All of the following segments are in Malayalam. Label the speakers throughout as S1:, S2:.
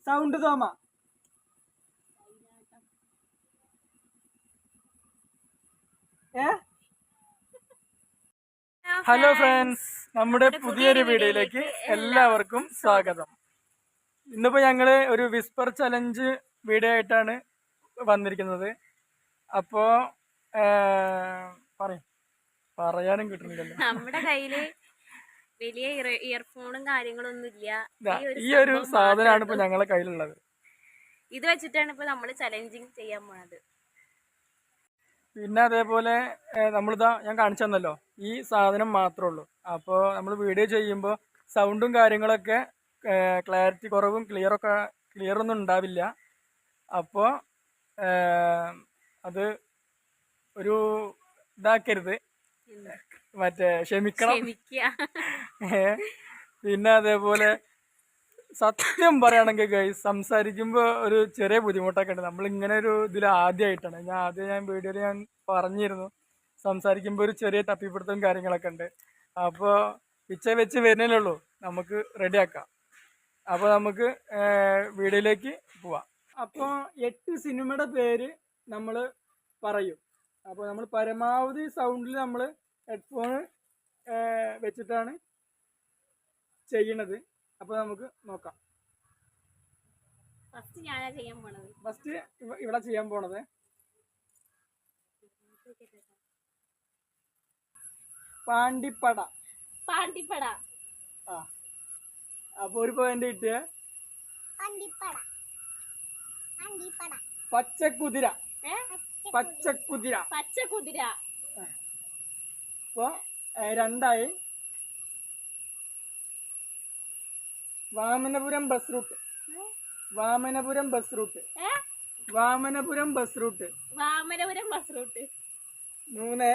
S1: സൗണ്ട് തോമ. ഹലോ ഫ്രണ്ട്സ്, നമ്മുടെ പുതിയൊരു വീഡിയോയിലേക്ക് എല്ലാവർക്കും സ്വാഗതം. ഇന്നിപ്പോ ഞങ്ങള് ഒരു വിസ്പർ ചലഞ്ച് വീഡിയോ ആയിട്ടാണ് വന്നിരിക്കുന്നത്. അപ്പോ പറയാനും കിട്ടുന്നില്ലല്ലോ.
S2: നമ്മുടെ കയ്യില് വലിയ ഇയർഫോണും കാര്യങ്ങളൊന്നും ഇല്ല.
S1: ഈ ഒരു സാധനമാണ് ഇപ്പൊ ഞങ്ങളെ കയ്യിലുള്ളത്.
S2: ഇത് വെച്ചിട്ടാണ് ഇപ്പൊ നമ്മള് ചലഞ്ചിങ് ചെയ്യാൻ പോണത്.
S1: പിന്നെ അതേപോലെ നമ്മളിതാ ഞാൻ കാണിച്ചു തന്നല്ലോ, ഈ സാധനം മാത്രമേ ഉള്ളൂ. അപ്പോൾ നമ്മൾ വീഡിയോ ചെയ്യുമ്പോൾ സൗണ്ടും കാര്യങ്ങളൊക്കെ ക്ലാരിറ്റി കുറവും ക്ലിയറൊന്നും ഉണ്ടാവില്ല. അപ്പോൾ അത് ഒരു ഇതാക്കരുത്, ക്ഷമിക്കണം. പിന്നെ അതേപോലെ സത്യം പറയുകയാണെങ്കിൽ ഗൈസ്, സംസാരിക്കുമ്പോൾ ഒരു ചെറിയ ബുദ്ധിമുട്ടൊക്കെ ഉണ്ട്. നമ്മളിങ്ങനെ ഒരു ഇതിൽ ആദ്യമായിട്ടാണ്. ഞാൻ വീഡിയോയിൽ ഞാൻ പറഞ്ഞിരുന്നു, സംസാരിക്കുമ്പോൾ ഒരു ചെറിയ തപ്പിപ്പിടുത്തവും കാര്യങ്ങളൊക്കെ ഉണ്ട്. അപ്പോൾ വെച്ച് വരുന്നേ ഉള്ളൂ, നമുക്ക് റെഡിയാക്കാം. അപ്പോൾ നമുക്ക് വീഡിയോയിലേക്ക് പോവാം. അപ്പോൾ 8 സിനിമയുടെ പേര് നമ്മൾ പറയും. അപ്പോൾ നമ്മൾ പരമാവധി സൗണ്ടിൽ നമ്മൾ ഹെഡ്ഫോൺ വെച്ചിട്ടാണ് ചെയ്യണത്. അപ്പോൾ നമുക്ക് നോക്കാം.
S2: ഫസ്റ്റ് ഞാനാ ചെയ്യാൻ പോണത്.
S1: ഫസ്റ്റ് ഇവിടെ ചെയ്യാൻ പോണത് പാണ്ടിപ്പട. ആ, അപ്പൊ ഒരു പോയിന്റ് കിട്ടിയ. പച്ചക്കുതിര. അപ്പൊ 2 വാമനപുരം ബസ് റൂട്ട്. 3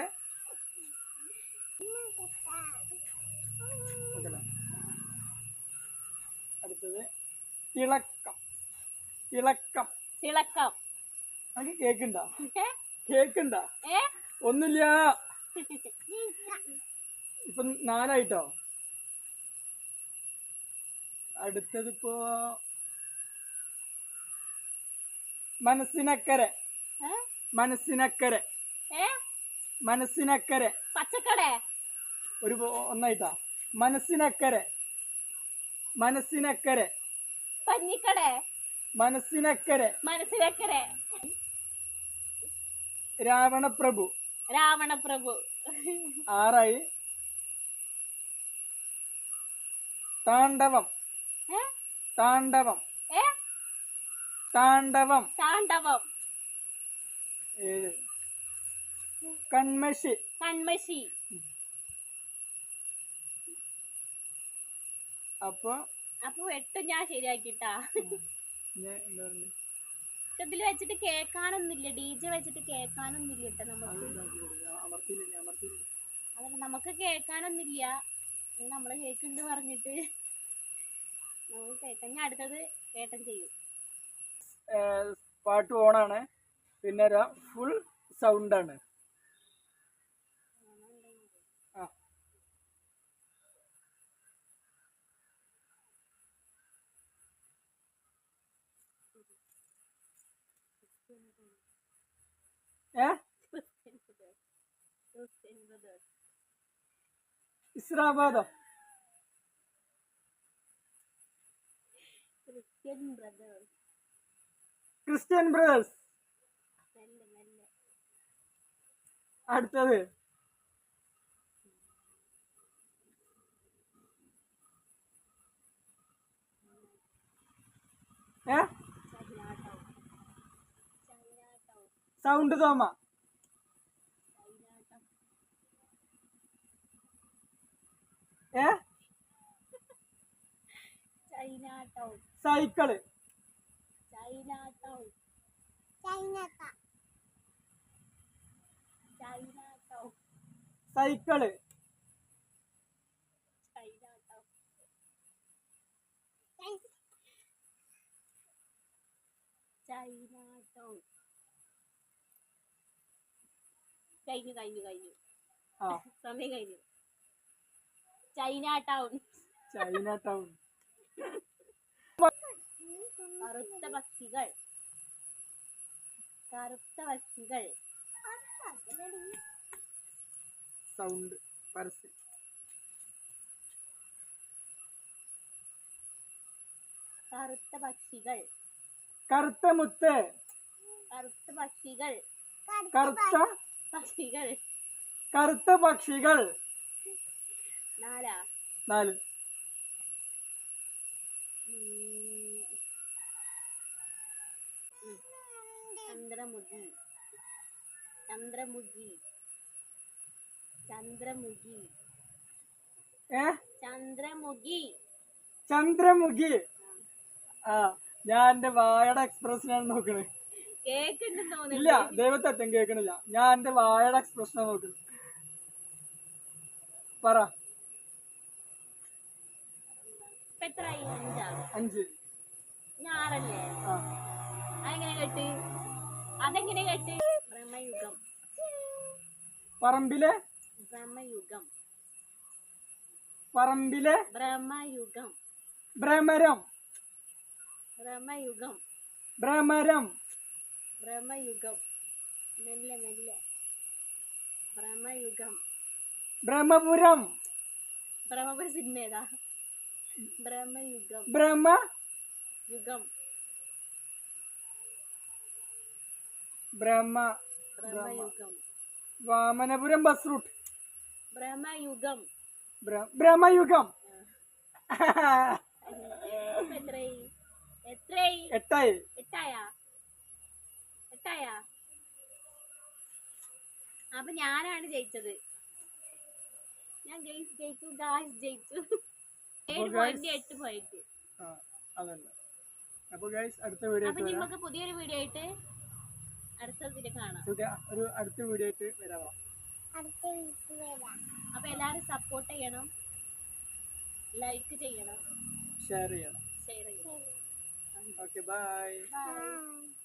S1: അടുത്തത് തിളക്കം. അത് കേക്കുണ്ട ഒന്നുമില്ല. ഇപ്പൊ 4 ആയിട്ടോ. അടുത്തതിപ്പോ മനസ്സിനക്കര. ഒരു 1 ആയിട്ടാ. മനസ്സിനക്കര. രാവണപ്രഭു. 6 ആയി. താണ്ഡവം. താണ്ഡവം 7. കൺമഷി. അപ്പൊ
S2: 8 ഞാൻ ശരിയാക്കിട്ടാ. ഇതില് വെച്ചിട്ട് കേക്കാനൊന്നുമില്ല, DJ വെച്ചിട്ട് കേക്കാനൊന്നുമില്ല കേട്ടോ. നമുക്ക് കേക്കാനൊന്നുമില്ല. നമ്മള് കേക്കുണ്ട് പറഞ്ഞിട്ട് നമുക്ക് കേൾക്കാൻ. ഞാൻ അടുത്തത് കേട്ടൻ ചെയ്യും.
S1: പാട്ട് ഓണാണ്. പിന്നെ ഫുൾ സൗണ്ടാണ്. ഇസ്രാബാദോ. Christian brothers. അടുത്തത് സൗണ്ട് തോമ. സൈക്കിള്. സൈക്കിള്.
S2: കഴിഞ്ഞു സമയം കഴിഞ്ഞു. China town. പക്ഷികൾ. കറുത്ത പക്ഷികൾ.
S1: സൗണ്ട് പരസ്യം.
S2: കറുത്ത പക്ഷികൾ.
S1: കറുത്ത മുത്ത്.
S2: കറുത്ത പക്ഷികൾ.
S1: കറുത്ത
S2: പക്ഷികൾ.
S1: കറുത്ത പക്ഷികൾ.
S2: 4.
S1: 4.
S2: ചന്ദ്രമുഖി. ചന്ദ്രമുഖി. ചന്ദ്രമുഖി. ചന്ദ്രമുഖി.
S1: ചന്ദ്രമുഖി. ആ ഞാൻ എന്റെ വായയുടെ എക്സ്പ്രഷനാണ് നോക്കണത്.
S2: കേക്കുണ്ടെന്ന്
S1: ഇല്ല,
S2: തോന്നുന്നു.
S1: ദൈവത്തച്ഛൻ കേൾക്കണില്ല. ഞാൻ എന്റെ വായയുടെ എക്സ്പ്രഷനാണ് നോക്കുന്നത്. പറ.
S2: ഇപ്പൊ എത്രയായി? 5.
S1: 5.
S2: ഞാൻ 6
S1: ആ
S2: അതെങ്ങനെ കേട്ട്? അതെങ്ങനെ കേട്ട്? ഭ്രമയുഗം.
S1: പറമ്പിലെ.
S2: ഭ്രമയുഗം.
S1: പറമ്പിലെ.
S2: ഭ്രമയുഗം.
S1: ഭ്രമരം.
S2: ഭ്രമയുഗം.
S1: ഭ്രമരം.
S2: ഭ്രമയുഗം. മെല്ലെ മെല്ലെ. ഭ്രമയുഗം.
S1: ബ്രഹ്മപുരം.
S2: ഭ്രമപുരം സിനിമ ഏതാ? ഭ്രമയുഗം.
S1: ബ്രഹ്മ
S2: യുഗം.
S1: ബ്രഹ്മ.
S2: ഭ്രമയുഗം.
S1: Vamanapuram bus route.
S2: ഭ്രമയുഗം.
S1: ബ്രഹ്മയുഗം.
S2: എത്രയായി? എത്രയായി?
S1: 8.
S2: 8. 8. അപ്പൊ ഞാനാണ് ജയിച്ചത്. ഞാൻ ജയിച്ചു. ഗായ്സ് ജയിച്ചു. 7 പോയിന്റ് 8 പോയിന്റ്.
S1: അതല്ല. അപ്പൊ ഗൈസ് അടുത്ത വീഡിയോ
S2: അപ്പൊ നമുക്ക് പുതിയൊരു വീഡിയോ ആയിട്ട് അടുത്ത കാണാം.
S1: അടുത്ത വീഡിയോ ആയിട്ട് വരാം.
S2: അപ്പൊ എല്ലാരും സപ്പോർട്ട് ചെയ്യണം, ലൈക്ക് ചെയ്യണം,
S1: ഷെയർ ചെയ്യണം.
S2: ഷെയർ ചെയ്യണം.
S1: Okay bye.
S2: ബൈ.